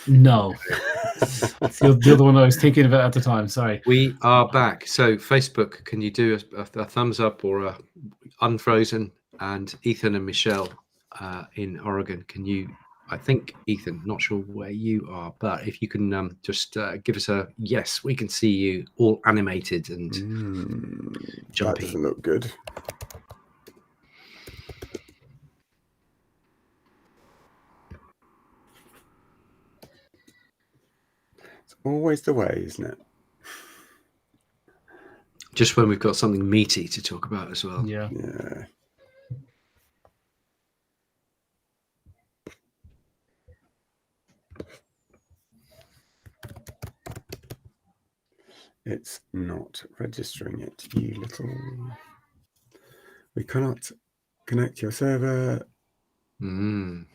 No. It's the other one I was thinking about at the time. Sorry. We are back. So Facebook, can you do a thumbs up or a unfrozen? And Ethan and Michelle in Oregon, can you? I think Ethan, not sure where you are, but if you can just give us a yes, we can see you all animated and jumpy. That doesn't look good. It's always the way, isn't it? Just when we've got something meaty to talk about as well. Yeah. Yeah. It's not registering it, you little... We cannot connect your server. Good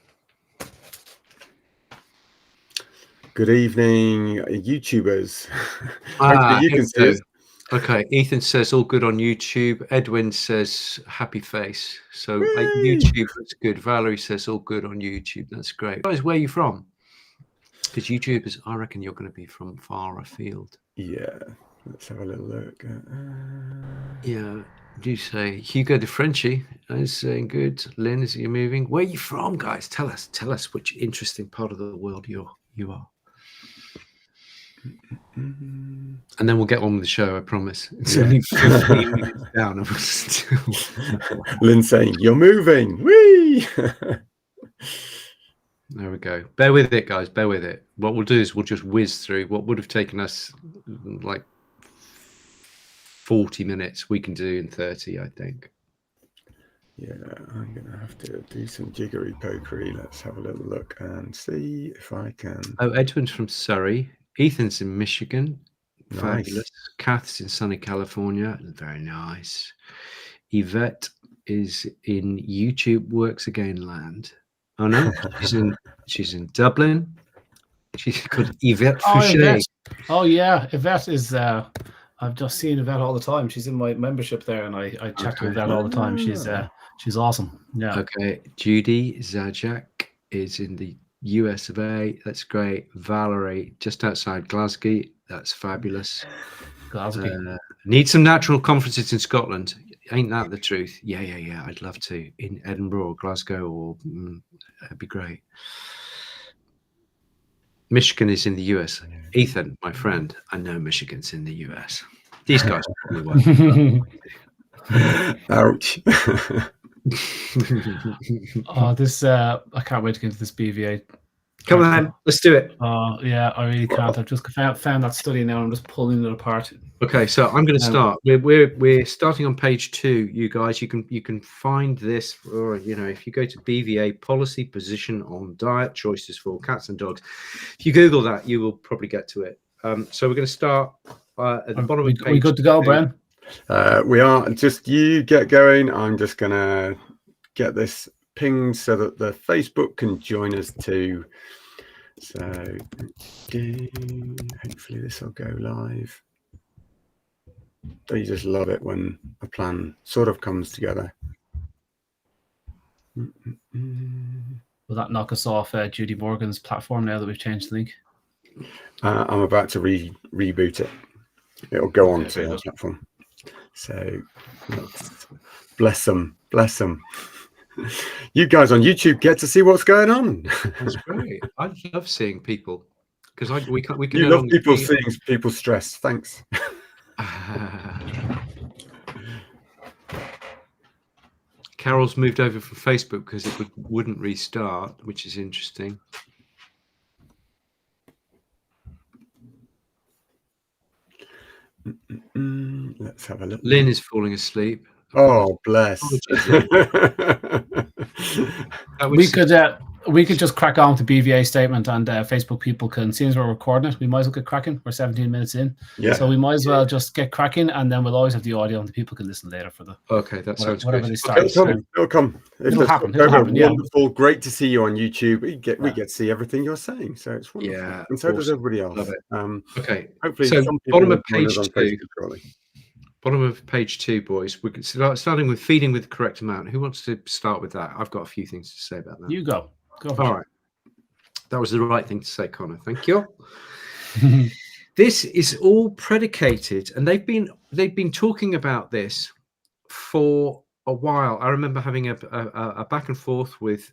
evening, YouTubers. Hopefully you can see us. Okay, Ethan says all good on YouTube. Edwin says happy face. So YouTube, that's good. Valerie says all good on YouTube. That's great. Guys, where are you from? Because YouTubers, I reckon you're going to be from far afield. Yeah, let's have a little look. Yeah, do you say Hugo de Frenchie is saying good. Lynn, is you moving? Where are you from, guys? Tell us which interesting part of the world you are. And then we'll get on with the show, I promise. It's only 15 minutes down and we're still... Lynn saying, you're moving. Whee! There we go. Bear with it, guys. Bear with it. What we'll do is we'll just whiz through what would have taken us like 40 minutes. We can do in 30, I think. Yeah, I'm going to have to do some jiggery pokery. Let's have a little look and see if I can. Oh, Edwin's from Surrey. Ethan's in Michigan. Nice. Fabulous. Kath's in sunny California. Very nice. Yvette is in YouTube Works Again land. Oh no, she's in Dublin. She's called Yvette Fouché. Oh yeah, Yvette is. I've just seen Yvette all the time. She's in my membership there, and I chat to Yvette all the time. She's awesome. Yeah. Okay, Judy Zajak is in the US of A. That's great. Valerie, just outside Glasgow. That's fabulous. Glasgow. Need some natural conferences in Scotland. Ain't that the truth? Yeah. I'd love to. In Edinburgh or Glasgow, or that'd be great. Michigan is in the US. Ethan, my friend, I know Michigan's in the US. These guys probably won't. Ouch. Oh, this I can't wait to get into this BVA. Come on, let's do it. Yeah, I really can't. I've just found that study now. I'm just pulling it apart. Okay, so I'm going to start. We're starting on page 2. You guys, you can find this, or if you go to BVA policy position on diet choices for cats and dogs. If you Google that, you will probably get to it. So we're going to start at the bottom of page. We good to go, Brian? We are. Just you get going. I'm just going to get this pinged so that the Facebook can join us too. So hopefully this will go live. Don't you just love it when a plan sort of comes together? Will that knock us off Judy Morgan's platform now that we've changed the link? I'm about to reboot it. It'll go on to our platform. So bless them. You guys on YouTube get to see what's going on. That's great. I love seeing people because we can. You love people seeing people stressed. Thanks. Carol's moved over from Facebook because it wouldn't restart, which is interesting. Let's have a look. Lynn is falling asleep. Oh, bless. We could just crack on to BVA statement, and Facebook people can see as we're recording it. We might as well get cracking. We're 17 minutes in, so we might as well just get cracking, and then we'll always have the audio, and the people can listen later for the. Okay, that sounds whatever good. They start. It'll come. It'll happen. Wonderful. Great to see you on YouTube. We get to see everything you're saying, so it's wonderful. Yeah, and so does everybody else. Love it. Okay, hopefully, so some people bottom of page 2. Shortly. Bottom of page 2, boys. We could starting with feeding with the correct amount. Who wants to start with that? I've got a few things to say about that. You go. All right. That was the right thing to say, Connor. Thank you. This is all predicated, and they've been talking about this for a while. I remember having a back and forth with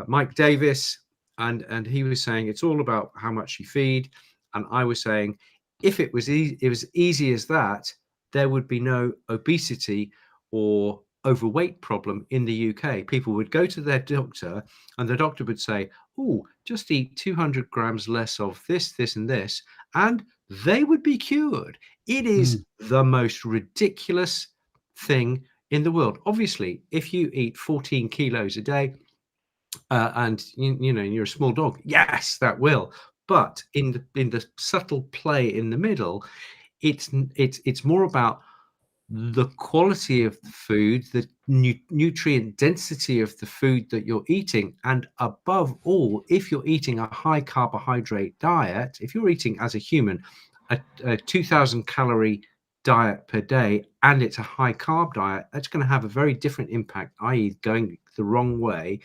Mike Davis, and he was saying it's all about how much you feed, and I was saying if it was easy as that, there would be no obesity or overweight problem in the UK. People would go to their doctor, and the doctor would say, "Oh, just eat 200 grams less of this, this, and this," and they would be cured. It is the most ridiculous thing in the world. Obviously, if you eat 14 kilos a day and you know you're a small dog, yes, that will. But in the subtle play in the middle, it's more about the quality of the food, the nutrient density of the food that you're eating, and above all, if you're eating a high carbohydrate diet, if you're eating as a human a 2,000 calorie diet per day and it's a high carb diet, that's going to have a very different impact, i.e. going the wrong way,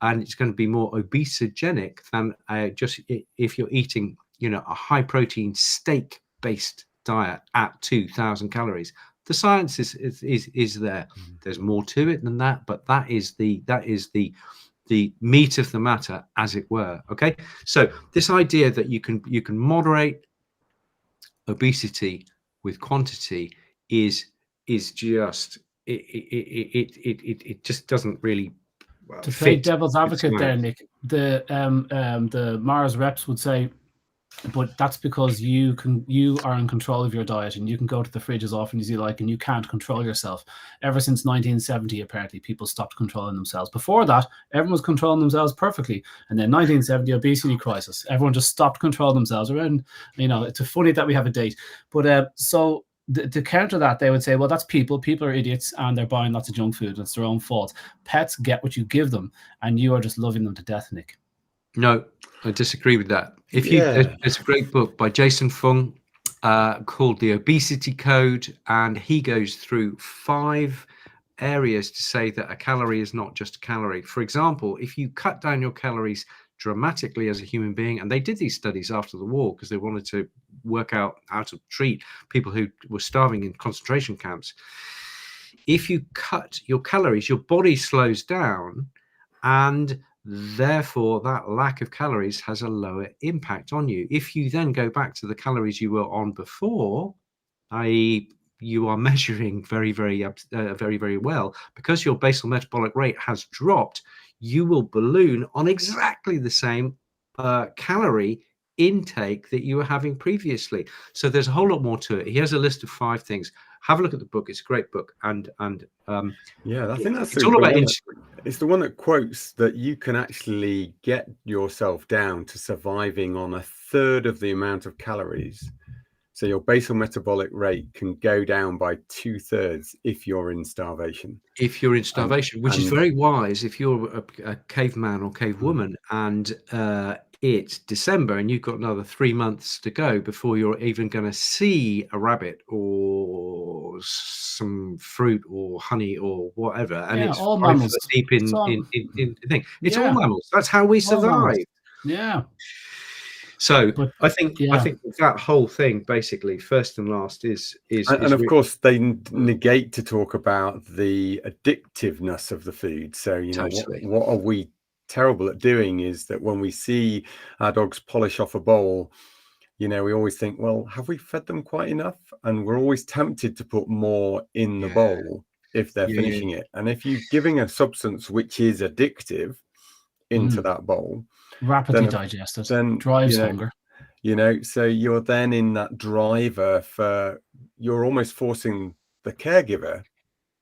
and it's going to be more obesogenic than just if you're eating, you know, a high protein steak based diet at 2,000 calories. The science is there. There's more to it than that, but that is the meat of the matter, as it were. Okay, so this idea that you can moderate obesity with quantity is just it just doesn't really to play fit devil's advocate there, Nick. The Mars reps would say, but that's because you are in control of your diet and you can go to the fridge as often as you like and you can't control yourself. Ever since 1970, apparently, people stopped controlling themselves. Before that, everyone was controlling themselves perfectly. And then 1970, obesity crisis. Everyone just stopped controlling themselves. Around, you know, it's funny that we have a date. But so to counter that, they would say, well, that's people. People are idiots and they're buying lots of junk food. It's their own fault. Pets get what you give them and you are just loving them to death, Nick. No, I disagree with that. It's a great book by Jason Fung called The Obesity Code, and he goes through 5 areas to say that a calorie is not just a calorie. For example, if you cut down your calories dramatically as a human being, and they did these studies after the war because they wanted to work out how to treat people who were starving in concentration camps. If you cut your calories, your body slows down, and therefore that lack of calories has a lower impact on you. If you then go back to the calories you were on before, i.e. you are measuring very well, because your basal metabolic rate has dropped, you will balloon on exactly the same calorie intake that you were having previously. So there's a whole lot more to it. He has a list of 5 things. Have a look at the book. It's a great book. And yeah, I think that's it's all about it's the one that quotes that you can actually get yourself down to surviving on 1/3 of the amount of calories. So your basal metabolic rate can go down by 2/3 if you're in starvation. If you're in starvation, which is very wise if you're a caveman or cavewoman, and it's December and you've got another 3 months to go before you're even going to see a rabbit or some fruit or honey or whatever. And it's all mammals deep in the thing. It's all mammals. That's how we survive. Yeah. So I think that whole thing basically, first and last, is of course they negate to talk about the addictiveness of the food. So you know what are we terrible at doing is that when we see our dogs polish off a bowl, you know, we always think, well, have we fed them quite enough? And we're always tempted to put more in the bowl if they're finishing it. And if you're giving a substance which is addictive into that bowl, rapidly digested, then drives hunger. You know, so you're then in that driver for, you're almost forcing the caregiver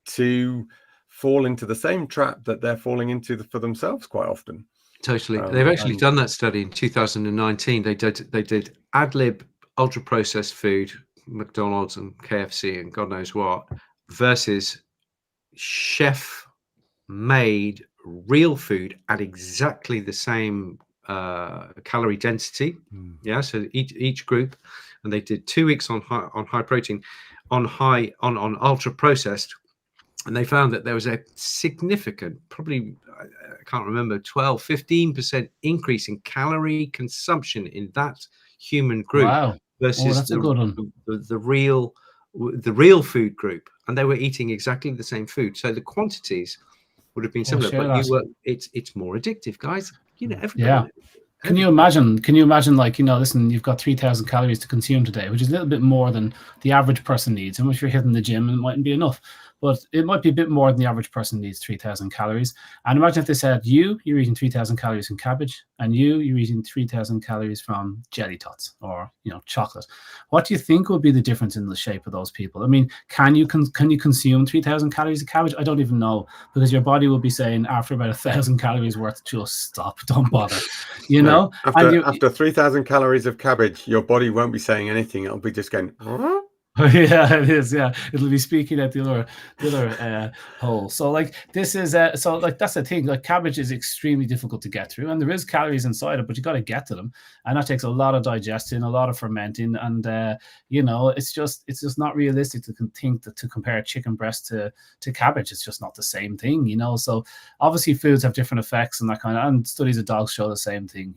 to fall into the same trap that they're falling into for themselves quite often. Totally. They've actually done that study in 2019. They did ad lib ultra processed food, McDonald's and KFC and God knows what, versus chef made real food at exactly the same calorie density. So each group, and they did 2 weeks on high protein, on ultra processed, and they found that there was a significant, probably I can't remember, 12, 15% increase in calorie consumption in that human group versus that's a good one. the real food group, and they were eating exactly the same food, so the quantities would have been similar. But it's more addictive, guys. Everybody. Can you imagine, like, listen, you've got 3,000 calories to consume today, which is a little bit more than the average person needs. And if you're hitting the gym, it mightn't be enough, but it might be a bit more than the average person needs, 3,000 calories. And imagine if they said, you're eating 3,000 calories from cabbage, and you're eating 3,000 calories from jelly tots or, chocolate. What do you think would be the difference in the shape of those people? I mean, can you consume 3,000 calories of cabbage? I don't even know, because your body will be saying after about 1,000 calories worth, just stop, don't bother. No, after 3,000 calories of cabbage, your body won't be saying anything. It'll be just going, huh? Yeah, it is. Yeah, it'll be speaking at the other hole. So like this is that's the thing. Like cabbage is extremely difficult to get through, and there is calories inside it, but you got to get to them, and that takes a lot of digesting, a lot of fermenting, and it's just not realistic to think that to compare chicken breast to cabbage. It's just not the same thing, So obviously foods have different effects and that kind of, and studies of dogs show the same thing.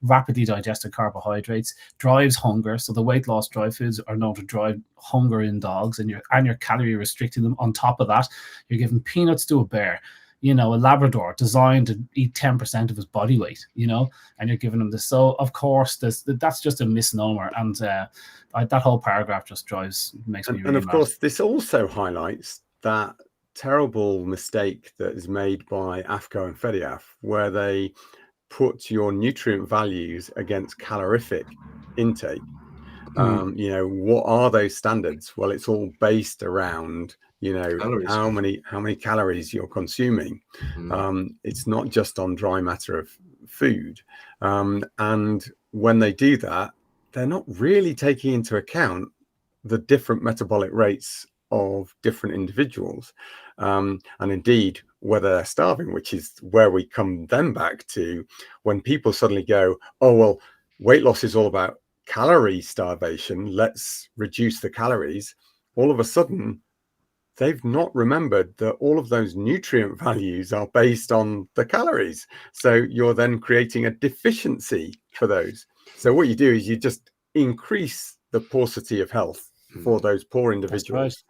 Rapidly digested carbohydrates drives hunger, so the weight loss dry foods are known to drive hunger in dogs, and you're calorie restricting them. On top of that, you're giving peanuts to a bear, a Labrador designed to eat 10% of his body weight, and you're giving them this. So of course that's just a misnomer, and that whole paragraph just makes me really and of mad. Course this also highlights that terrible mistake that is made by AFCO and FEDIAF, where they put your nutrient values against calorific intake. What are those standards? Well, it's all based around calories. how many calories you're consuming. It's not just on dry matter of food, and when they do that, they're not really taking into account the different metabolic rates of different individuals, and indeed whether they're starving, which is where we come then back to when people suddenly go, oh well, weight loss is all about calorie starvation, let's reduce the calories. All of a sudden they've not remembered that all of those nutrient values are based on the calories, so you're then creating a deficiency for those. So what you do is you just increase the paucity of health for those poor individuals.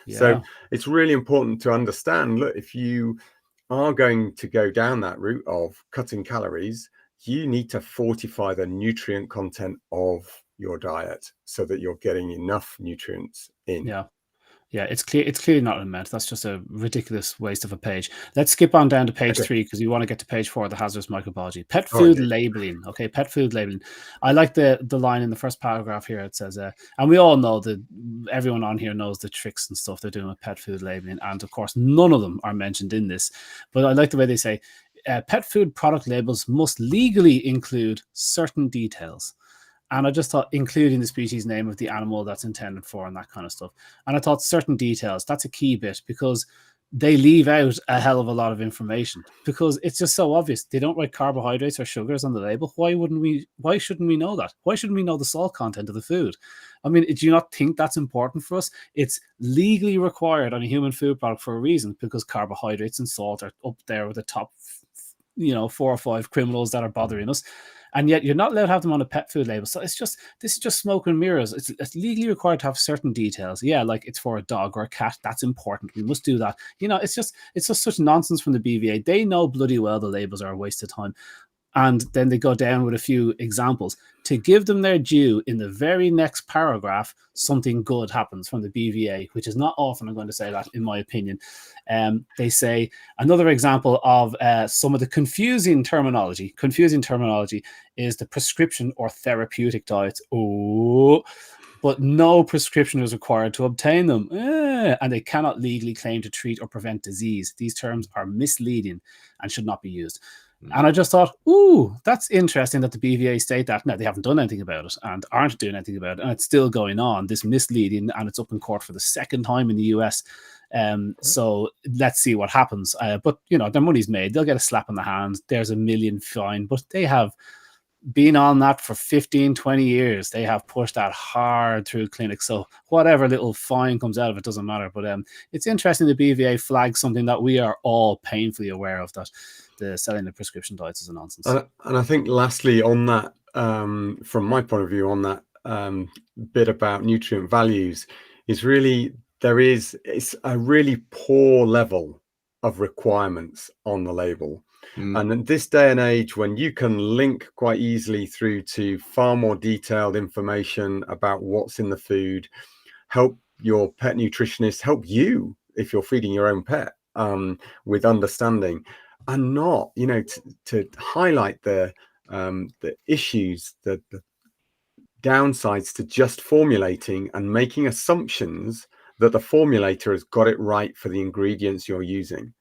Right. So it's really important to understand, look, if you are going to go down that route of cutting calories, you need to fortify the nutrient content of your diet so that you're getting enough nutrients in. Yeah, it's clearly not meant. That's just a ridiculous waste of a page. Let's skip on down to page 3, because you want to get to page 4 of the Hazardous Microbology. Pet food labeling. Okay, pet food labeling. I like the line in the first paragraph here. It says, and we all know that everyone on here knows the tricks and stuff they're doing with pet food labeling, and of course none of them are mentioned in this. But I like the way they say, pet food product labels must legally include certain details. And I just thought including the species name of the animal that's intended for and that kind of stuff. And I thought certain details, that's a key bit, because they leave out a hell of a lot of information, because it's just so obvious. They don't write carbohydrates or sugars on the label. Why shouldn't we know that? Why shouldn't we know the salt content of the food? I mean, do you not think that's important for us? It's legally required on a human food product for a reason, because carbohydrates and salt are up there with the top 4 or 5 criminals that are bothering us. And yet you're not allowed to have them on a pet food label. So this is just smoke and mirrors. It's legally required to have certain details. Yeah, like it's for a dog or a cat. That's important. We must do that. It's just such nonsense from the BVA. They know bloody well the labels are a waste of time. And then they go down with a few examples. To give them their due, in the very next paragraph, something good happens from the BVA, which is not often, I'm going to say that, in my opinion. They say, another example of some of the confusing terminology is the prescription or therapeutic diets. But no prescription is required to obtain them. And they cannot legally claim to treat or prevent disease. These terms are misleading and should not be used. And I just thought, that's interesting that the BVA state that. Now, they haven't done anything about it and aren't doing anything about it, and it's still going on, this misleading, and it's up in court for the second time in the US. So let's see what happens. But, their money's made. They'll get a slap on the hand. There's $1 million fine, but they have been on that for 15, 20 years. They have pushed that hard through clinics. So whatever little fine comes out of it doesn't matter. But it's interesting the BVA flags something that we are all painfully aware of, that the selling of prescription diets is a nonsense. And I think lastly on that, from my point of view on that bit about nutrient values, is really it's a really poor level of requirements on the label. And in this day and age, when you can link quite easily through to far more detailed information about what's in the food, help your pet nutritionist, help you if you're feeding your own pet with understanding, and not, you know, to highlight the issues, the downsides to just formulating and making assumptions that the formulator has got it right for the ingredients you're using.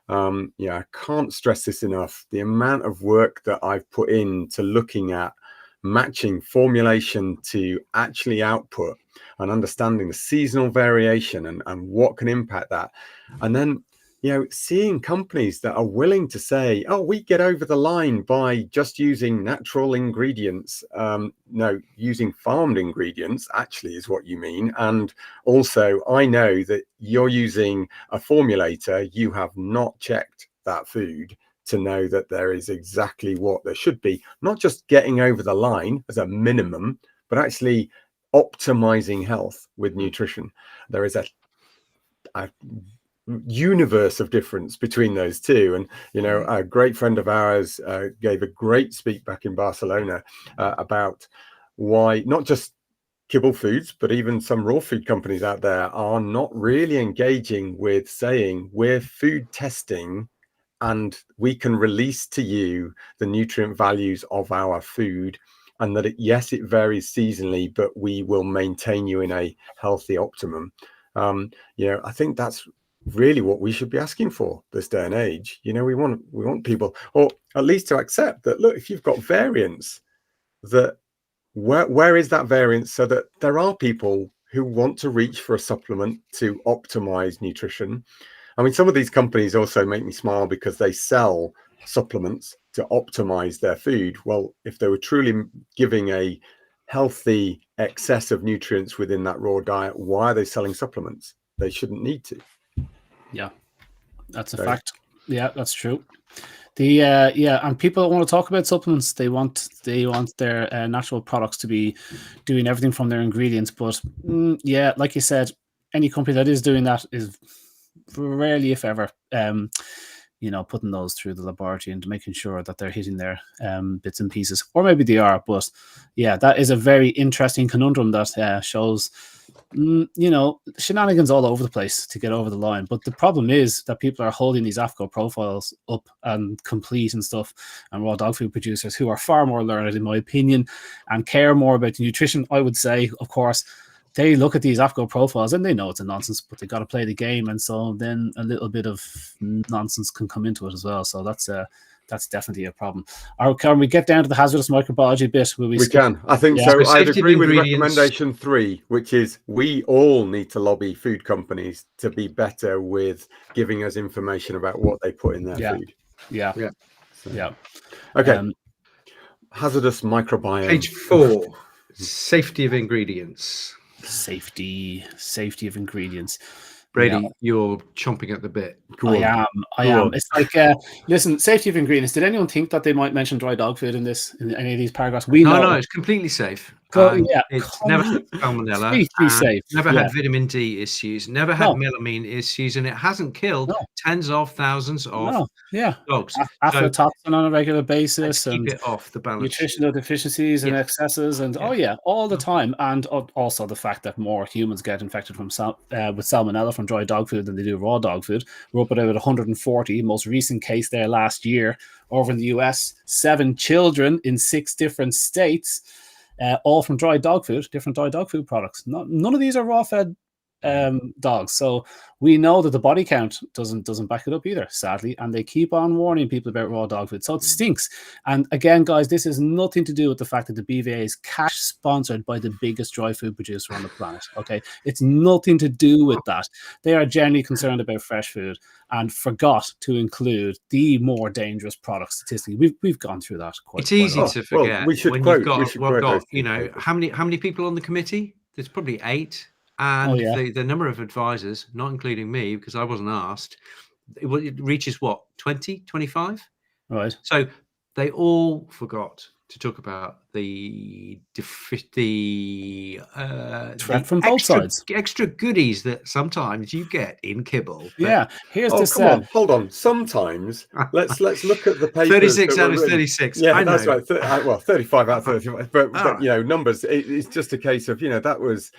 Yeah, I can't stress this enough. The amount of work that I've put into looking at matching formulation to actually output and understanding the seasonal variation and what can impact that. And then, you know, seeing companies that are willing to say, oh, we get over the line by just using natural ingredients. No, using farmed ingredients actually is what you mean. And also, I know that you're using a formulator. You have not checked that food to know that there is exactly what there should be, not just getting over the line as a minimum, but actually optimizing health with nutrition. There is a universe of difference between those two. And, you know, a great friend of ours gave a great speak back in Barcelona about why not just kibble foods, but even some raw food companies out there are not really engaging with saying we're food testing and we can release to you the nutrient values of our food, and that yes, it varies seasonally, but we will maintain you in a healthy optimum. You know, I think that's really what we should be asking for this day and age. You know, we want people, or at least to accept that, look, if you've got variance, that where is that variance, so that there are people who want to reach for a supplement to optimize nutrition. I mean, some of these companies also make me smile because they sell supplements to optimize their food. Well, if they were truly giving a healthy excess of nutrients within that raw diet, why are they selling supplements? They shouldn't need to. Yeah, that's a fact. Yeah, that's true. The and people want to talk about supplements. They want their natural products to be doing everything from their ingredients. But yeah, like you said, any company that is doing that is rarely, if ever, you know, putting those through the laboratory and making sure that they're hitting their bits and pieces, or maybe they are. But yeah, that is a very interesting conundrum that shows, you know, shenanigans all over the place to get over the line. But the problem is that people are holding these AFCO profiles up and complete and stuff, and raw dog food producers who are far more learned, in my opinion, and care more about the nutrition, I would say, of course. They look at these AFCO profiles and they know it's a nonsense, but they got to play the game, and so then a little bit of nonsense can come into it as well. So that's definitely a problem. Or can we get down to the hazardous microbiology bit? We can. I think so. I'd agree with recommendation 3, which is we all need to lobby food companies to be better with giving us information about what they put in their food. Yeah. So. Yeah. Okay. Hazardous microbiome. Page 4. Safety of ingredients. Safety of ingredients. Brady, you're chomping at the bit. I am. It's like, listen, safety of ingredients. Did anyone think that they might mention dry dog food in any of these paragraphs? No, it's completely safe. It's never had salmonella. Safe. Never had vitamin D issues. Never had melamine issues, and it hasn't killed tens of thousands of dogs. Aflatoxin on a regular basis, and keep it off the balance. Nutritional deficiencies and excesses, and all the time. And also the fact that more humans get infected from with salmonella from dry dog food than they do raw dog food. We're up at about 140. Most recent case there last year over in the US. 7 children in 6 different states. All from dry dog food, different dry dog food products. None of these are raw fed dogs. So we know that the body count doesn't back it up either, sadly, and they keep on warning people about raw dog food. So it stinks. And again, guys, this has nothing to do with the fact that the BVA is cash sponsored by the biggest dry food producer on the planet. Okay, it's nothing to do with that. They are generally concerned about fresh food and forgot to include the more dangerous products statistically. We've gone through that quite. It's easy to forget. Well, we should when quote. You've got, we should quote you know, how many people on the committee? There's probably 8. And the number of advisors, not including me, because I wasn't asked, it reaches what, 20, 25? Right. So they all forgot to talk about the threat from both sides, extra goodies that sometimes you get in kibble. Yeah, here's this. Come on, hold on. Sometimes let's look at the papers. 36 out of 36. Yeah, I that's know. Right. Well, 35 out of 35. But you know, numbers. It's just a case of, you know, that was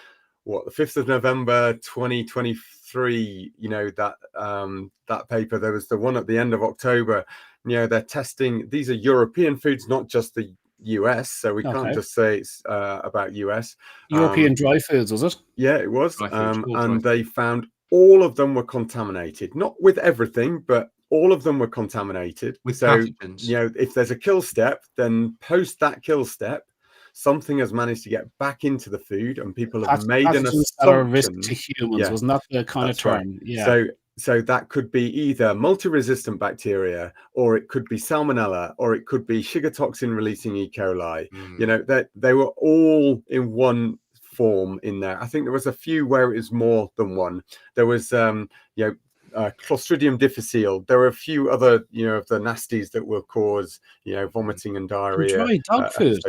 what, the 5th of November 2023. You know, that paper. There was the one at the end of October. You know, they're testing. These are European foods, not just the US, so we can't just say it's about US. European dry foods, was it? Yeah, it was. And they found all of them were contaminated, not with everything, but all of them were contaminated. With pathogens. You know, if there's a kill step, then post that kill step, something has managed to get back into the food, and people have made an assumption. Risk to humans, wasn't that the kind of term? Right. Yeah. So that could be either multi-resistant bacteria, or it could be salmonella, or it could be sugar toxin releasing E. coli. You know, that they were all in one form in there. I think there was a few where it was more than one. There was, Clostridium difficile. There were a few other, you know, of the nasties that will cause, you know, vomiting and diarrhea. Dry dog food.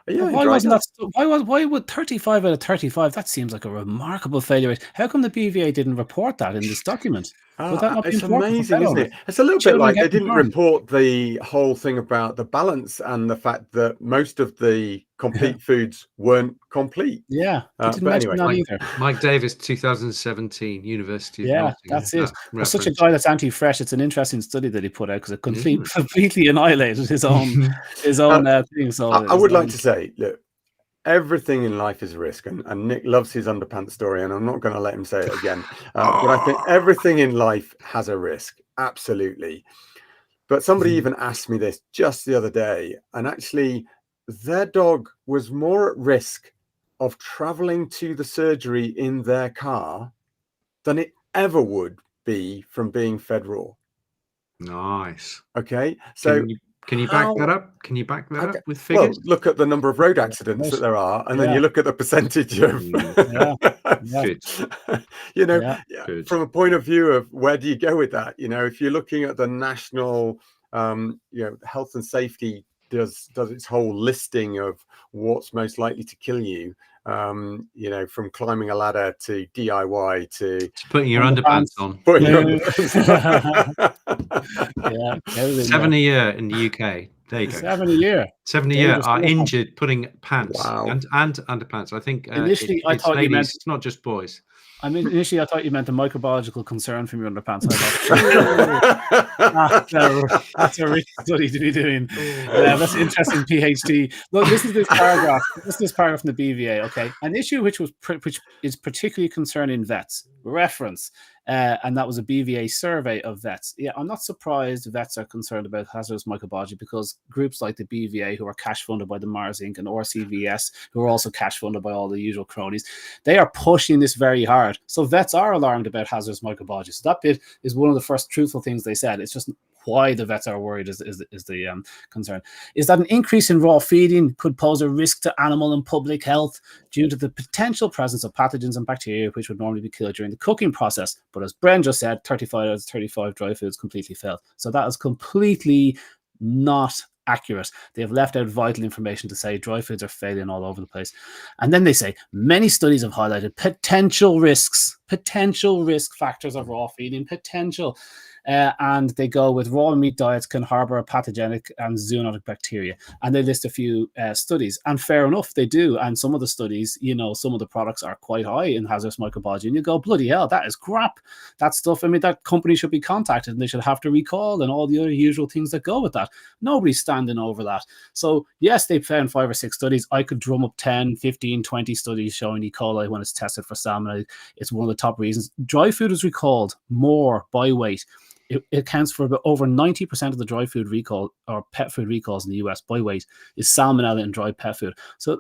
Yeah, why would 35 out of 35? That seems like a remarkable failure rate. How come the BVA didn't report that in this document? It's amazing, isn't it? It's a little bit like they didn't report the whole thing about the balance and the fact that most of the complete foods weren't complete. Yeah, but anyway, Mike Davis, 2017, University of Nottingham. That's it. For such a guy that's anti-fresh, it's an interesting study that he put out, because it completely annihilated his own thing. So I would like to say, look, everything in life is a risk, and Nick loves his underpants story, and I'm not going to let him say it again. But I think everything in life has a risk, absolutely. But somebody even asked me this just the other day, and actually their dog was more at risk of traveling to the surgery in their car than it ever would be from being fed raw. Nice. Okay, so can you back that up? Can you back that up with figures? Well, look at the number of road accidents that there are, and then you look at the percentage of Good. You know, from a point of view of where do you go with that? You know, if you're looking at the national you know, health and safety does its whole listing of what's most likely to kill you, you know, from climbing a ladder to DIY to putting your underpants on. Yeah, 7 a year in the UK. There you go. 7 a year. 7 a year are injured putting pants and underpants. I think initially I thought you meant it's not just boys. I mean, initially I thought you meant a microbiological concern from your underpants. That's a rich study to be doing. That's an interesting PhD. Look, this is this paragraph. This is this paragraph from the BVA. Okay, an issue which is particularly concerning vets. Reference. And that was a BVA survey of vets. Yeah, I'm not surprised vets are concerned about hazardous microbiology, because groups like the BVA, who are cash funded by the Mars Inc., and RCVS, who are also cash funded by all the usual cronies, they are pushing this very hard. So vets are alarmed about hazardous microbiology. So that bit is one of the first truthful things they said. It's just why the vets are worried is the concern. Is that an increase in raw feeding could pose a risk to animal and public health due to the potential presence of pathogens and bacteria which would normally be killed during the cooking process. But as Bren just said, 35 out of 35 dry foods completely failed. So that is completely not accurate. They have left out vital information to say dry foods are failing all over the place. And then they say many studies have highlighted potential risk factors of raw feeding. Potential. and they go with raw meat diets can harbor pathogenic and zoonotic bacteria. And they list a few studies, and fair enough, they do. And some of the studies, some of the products are quite high in hazardous microbiology, and you go, bloody hell, that is crap. That stuff, I mean, that company should be contacted and they should have to recall and all the other usual things that go with that. Nobody's standing over that. So yes, they found 5 or 6 studies. I could drum up 10, 15, 20 studies showing E. coli when it's tested for salmonella. It's one of the top reasons. Dry food is recalled more by weight. It accounts for about over 90% of the dry food recall or pet food recalls in the US by weight is salmonella in dry pet food. So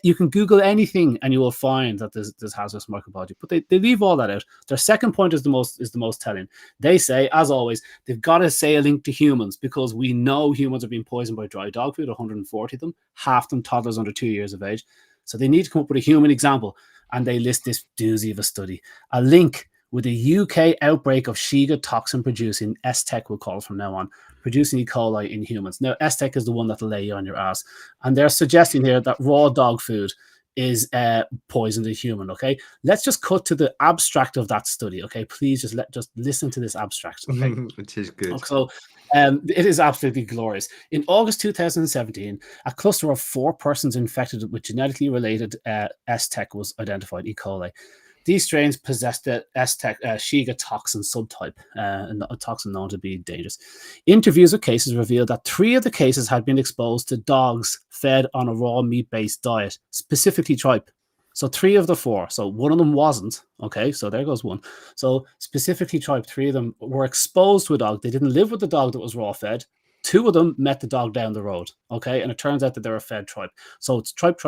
you can Google anything and you will find that there's hazardous microbiology, but they leave all that out. Their second point is the most telling. They say, as always, they've got to say a link to humans because we know humans are being poisoned by dry dog food, 140 of them, half them toddlers under 2 years of age. So they need to come up with a human example, and they list this doozy of a study, a link with a UK outbreak of Shiga toxin producing, STEC we'll call it from now on, producing E. coli in humans. Now, STEC is the one that'll lay you on your ass. And they're suggesting here that raw dog food is poison to human, okay? Let's just cut to the abstract of that study, okay? Please just listen to this abstract, okay? Which is good. So it is absolutely glorious. In August 2017, a cluster of 4 persons infected with genetically related STEC was identified, E. coli. These strains possessed the STEC Shiga toxin subtype, a toxin known to be dangerous. Interviews with cases revealed that 3 of the cases had been exposed to dogs fed on a raw meat-based diet, specifically tripe. So 3 of the 4. So 1 of them wasn't. Okay, so there goes 1. So specifically tripe, 3 of them were exposed to a dog. They didn't live with the dog that was raw fed. 2 of them met the dog down the road. Okay, and it turns out that they were fed tripe. So it's tripe.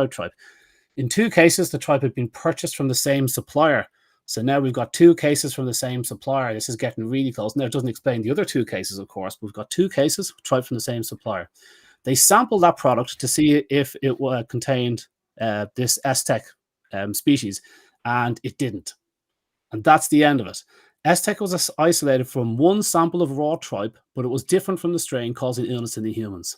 In 2 cases, the tripe had been purchased from the same supplier. So now we've got 2 cases from the same supplier. This is getting really close. Now, it doesn't explain the other 2 cases, of course, but we've got 2 cases, tripe from the same supplier. They sampled that product to see if it contained this STEC species, and it didn't. And that's the end of it. STEC was isolated from 1 sample of raw tripe, but it was different from the strain causing illness in the humans.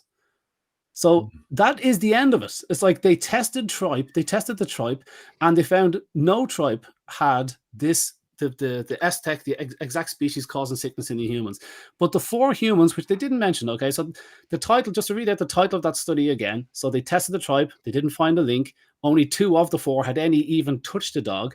So that is the end of it. It's like they tested the tripe, and they found no tripe had the STEC, the exact species causing sickness in the humans. But the 4 humans, which they didn't mention, okay, so the title, just to read out the title of that study again. So they tested the tripe, they didn't find a link. Only 2 of the 4 had even touched the dog.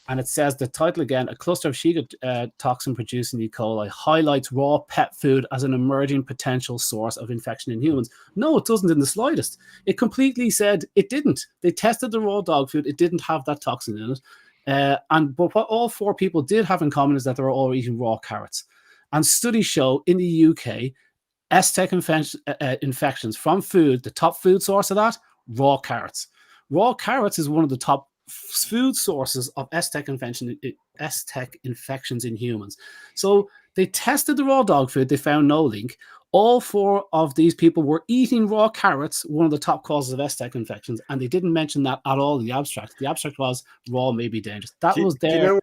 And it says the title again, a cluster of Shiga toxin producing E. coli highlights raw pet food as an emerging potential source of infection in humans. No, it doesn't in the slightest. It completely said it didn't. They tested the raw dog food. It didn't have that toxin in it. But what all 4 people did have in common is that they were all eating raw carrots. And studies show in the UK, STEC infections from food, the top food source of that, raw carrots. Raw carrots is one of the top food sources of STEC infections in humans. So they tested the raw dog food. They found no link. All 4 of these people were eating raw carrots, one of the top causes of STEC infections, and they didn't mention that at all in the abstract. The abstract was raw may be dangerous. That was their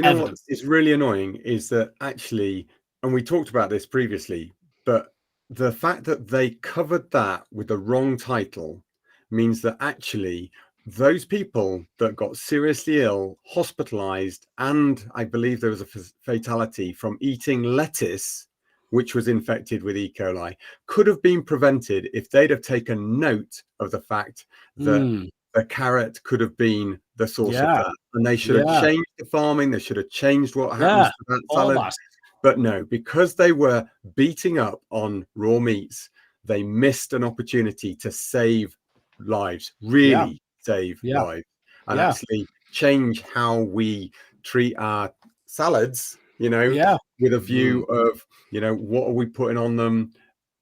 evidence. What is really annoying is that actually, and we talked about this previously, but the fact that they covered that with the wrong title means that actually those people that got seriously ill, hospitalized, and I believe there was a fatality from eating lettuce, which was infected with E. coli, could have been prevented if they'd have taken note of the fact that the carrot could have been the source of that. And they should have changed the farming. They should have changed what happens to that salad. But no, because they were beating up on raw meats, they missed an opportunity to save lives, really save lives, and actually change how we treat our salads, with a view of, what are we putting on them?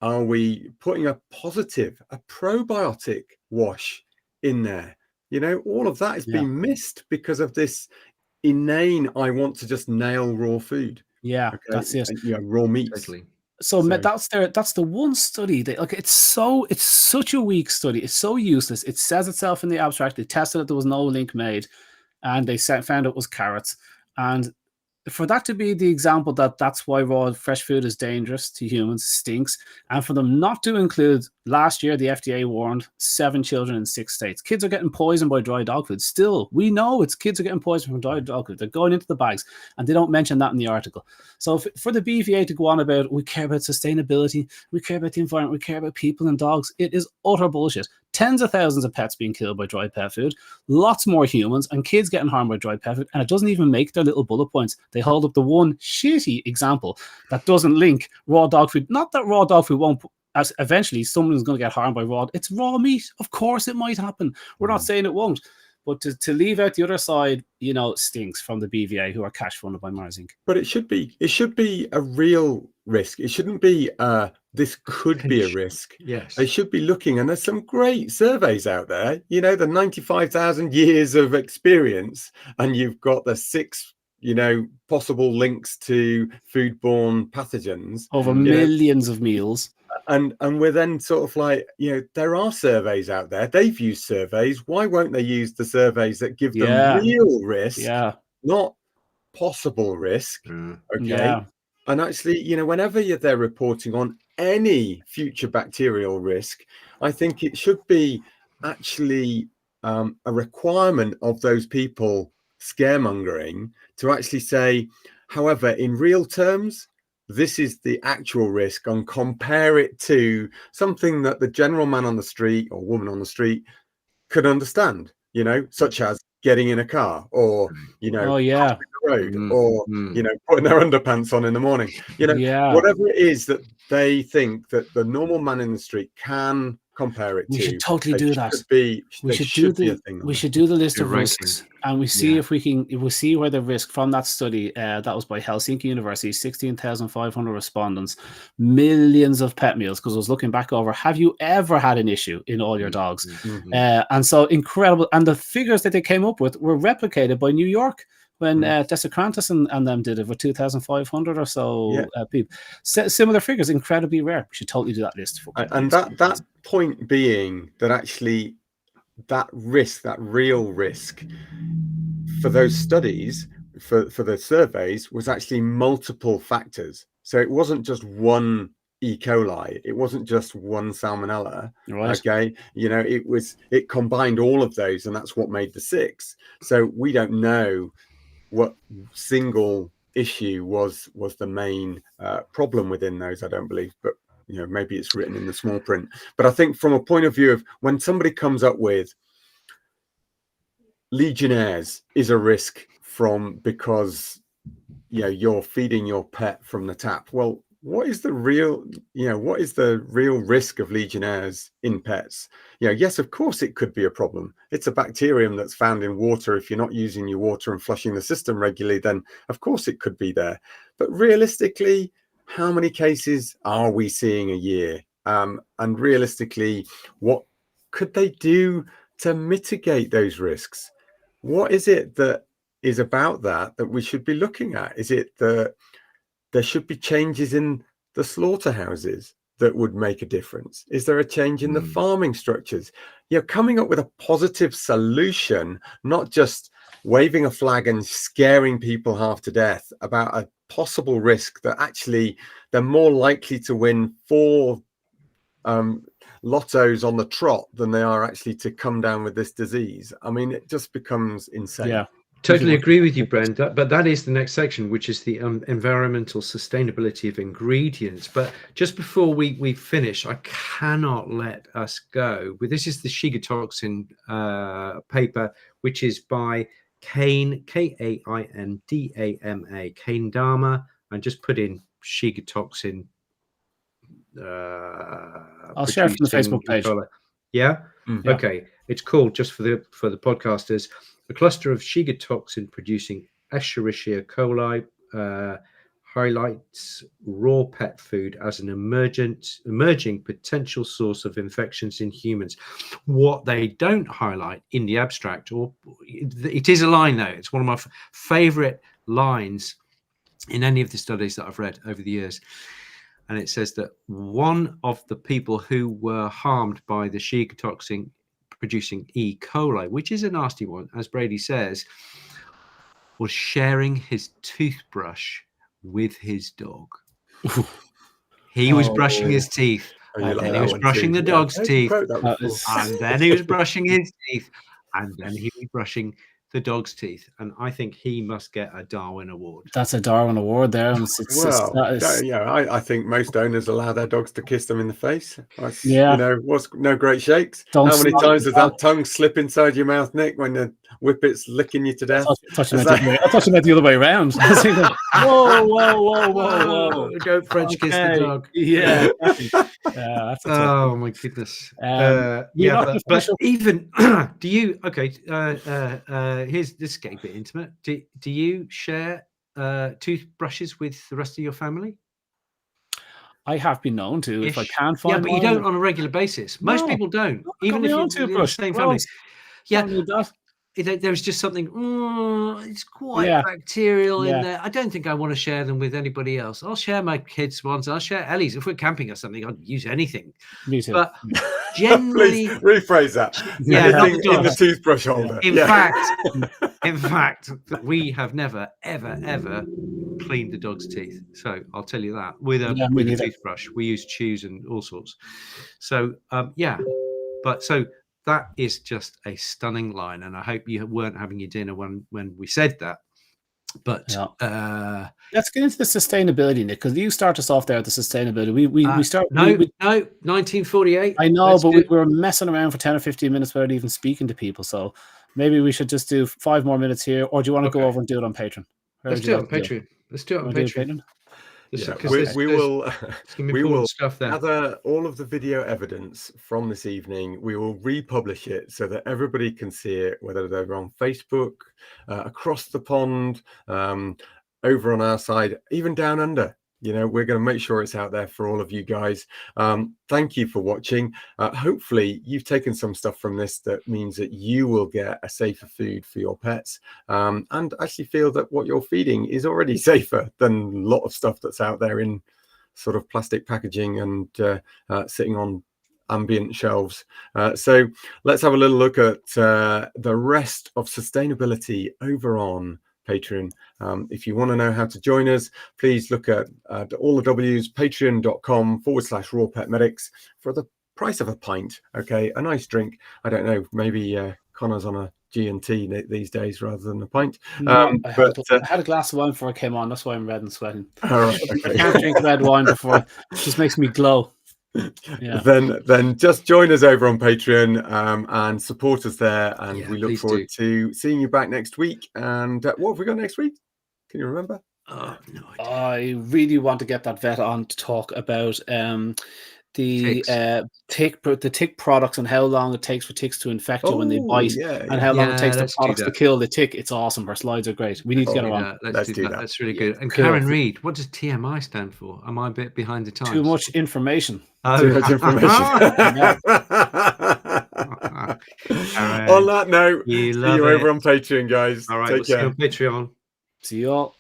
Are we putting a probiotic wash in there? All of that has been missed because of this inane, I want to just nail raw food. That's it. And, raw meats. Totally. So that's the one study that, like, it's such a weak study. It's so useless. It says itself in the abstract. They tested it. There was no link made, and they found it was carrots. And for that to be the example that's why raw fresh food is dangerous to humans, stinks, and for them not to include, last year the FDA warned 7 children in 6 states. Kids are getting poisoned by dry dog food. Still, we know kids are getting poisoned from dry dog food. They're going into the bags, and they don't mention that in the article. So for the BVA to go on about, we care about sustainability, we care about the environment, we care about people and dogs, it is utter bullshit. Tens of thousands of pets being killed by dry pet food, lots more humans and kids getting harmed by dry pet food, and it doesn't even make their little bullet points. They hold up the one shitty example that doesn't link raw dog food. Not that raw dog food won't, as eventually someone's going to get harmed by it's raw meat. Of course it might happen. We're not saying it won't. But to leave out the other side, stinks from the BVA, who are cash funded by Mars Inc. But it should be a real risk. It shouldn't be this could be a risk. Yes. They should be looking, and there's some great surveys out there. The 95,000 years of experience, and you've got the 6 possible links to foodborne pathogens over millions of meals. And we're then sort of like, there are surveys out there. They've used surveys. Why won't they use the surveys that give them real risk, not possible risk? Okay. Yeah. And actually, whenever they're reporting on any future bacterial risk, I think it should be actually a requirement of those people scaremongering to actually say, however, in real terms, this is the actual risk, and compare it to something that the general man on the street or woman on the street could understand, such as getting in a car, or crossing the road, or putting their underpants on in the morning, whatever it is that they think that the normal man in the street can compare it to. We should totally do that. We should do the list of risks, and we see if we see where the risk from that study that was by Helsinki University, 16,500 respondents, millions of pet meals, because I was looking back over, have you ever had an issue in all your dogs? And so incredible, and the figures that they came up with were replicated by New York when Desicrantis and them did it with 2,500 or so people. Similar figures, incredibly rare. We should totally do that list. And that point being that actually that risk, that real risk for those studies, for the surveys, was actually multiple factors. So it wasn't just one E. coli, it wasn't just one salmonella. Right. Okay, it combined all of those, and that's what made the 6. So we don't know what single issue was the main problem within those, I don't believe, but maybe it's written in the small print. But I think from a point of view of when somebody comes up with Legionnaires is a risk because you're feeding your pet from the tap, well, what is the real risk of Legionnaires in pets? Yes, of course it could be a problem. It's a bacterium that's found in water. If you're not using your water and flushing the system regularly, then of course it could be there. But realistically, how many cases are we seeing a year? And realistically, what could they do to mitigate those risks? What is it that is about that we should be looking at? Is it that there should be changes in the slaughterhouses that would make a difference? Is there a change in the farming structures? Coming up with a positive solution, not just waving a flag and scaring people half to death about a possible risk that actually they're more likely to win 4 lottos on the trot than they are actually to come down with this disease. I mean, it just becomes insane. Yeah. Totally agree with you, Brent. But that is the next section, which is the environmental sustainability of ingredients. But just before we finish, I cannot let us go. This is the Shiga toxin paper, which is by Kain, Kaindama, Kaindama, and just put in Shiga toxin. I'll share it from the Facebook page. Yeah? Okay. It's called, just for the podcasters, a cluster of Shiga toxin producing Escherichia coli highlights raw pet food as an emerging potential source of infections in humans. What they don't highlight in the abstract, or it is a line though, it's one of my favorite lines in any of the studies that I've read over the years. And it says that one of the people who were harmed by the Shiga toxin producing E. coli, which is a nasty one, as Brady says, was sharing his toothbrush with his dog. He was brushing his teeth, and then he was brushing the dog's teeth, and then he was brushing his teeth, and then he was brushing the dog's teeth. And I think he must get a Darwin Award. That's a Darwin Award there. I think most owners allow their dogs to kiss them in the face. Yeah. You know, what's no great shakes? How many times does that tongue slip inside your mouth, Nick, when the whippet's licking you to death? I thought you meant the other way around. Whoa. Go French kiss the dog. Yeah. That's oh my goodness. But even do you? Okay. Here's this getting a bit intimate. Do you share toothbrushes with the rest of your family? I have been known to, if I can find. Yeah, but you don't on a regular basis. Most people don't, even if you're in the same family. Yeah, there's just something. It's quite bacterial in there. I don't think I want to share them with anybody else. I'll share my kids' ones. I'll share Ellie's. If we're camping or something, I'll use anything. Me too. But generally, please rephrase that. Yeah, anything in the toothbrush holder. In fact, we have never, ever cleaned the dog's teeth. So I'll tell you that with a toothbrush. We use chews and all sorts. So but so. That is just a stunning line, and I hope you weren't having your dinner when we said that. But let's get into the sustainability, Nick, because you start us off there at the sustainability. We start. No, 1948. I know, but we were messing around for 10 or 15 minutes without even speaking to people. So maybe we should just do 5 more minutes here, or do you want to go over and do it on Patreon? Let's do it on Patreon. Let's do it on Patreon. We will gather all of the video evidence from this evening. We will republish it so that everybody can see it, whether they're on Facebook, across the pond, over on our side, even down under. You know, we're going to make sure it's out there for all of you guys. Thank you for watching. Hopefully you've taken some stuff from this that means that you will get a safer food for your pets, and actually feel that what you're feeding is already safer than a lot of stuff that's out there in sort of plastic packaging and sitting on ambient shelves. So let's have a little look at the rest of sustainability over on Patreon. If you want to know how to join us, please look at all the W's, patreon.com/raw pet medics for the price of a pint. Okay, a nice drink. I don't know, maybe Connor's on a G&T these days rather than a pint. I had a glass of wine before I came on. That's why I'm red and sweating. All right, okay. I can't drink red wine before. It just makes me glow. Yeah. Then just join us over on Patreon and support us there, and we look forward to seeing you back next week. And what have we got next week? Can you remember? No idea. I really want to get that vet on to talk about the tick products and how long it takes for ticks to infect you when they bite, and how long it takes the products to kill the tick. It's awesome. Her slides are great. We need to get her on. Let's do that. That's really good. And Karen Reed, what does TMI stand for? Am I a bit behind the times? Too much information. Too much information. On that note, see you over on Patreon, guys. All right, Take care. See you on Patreon. See you all.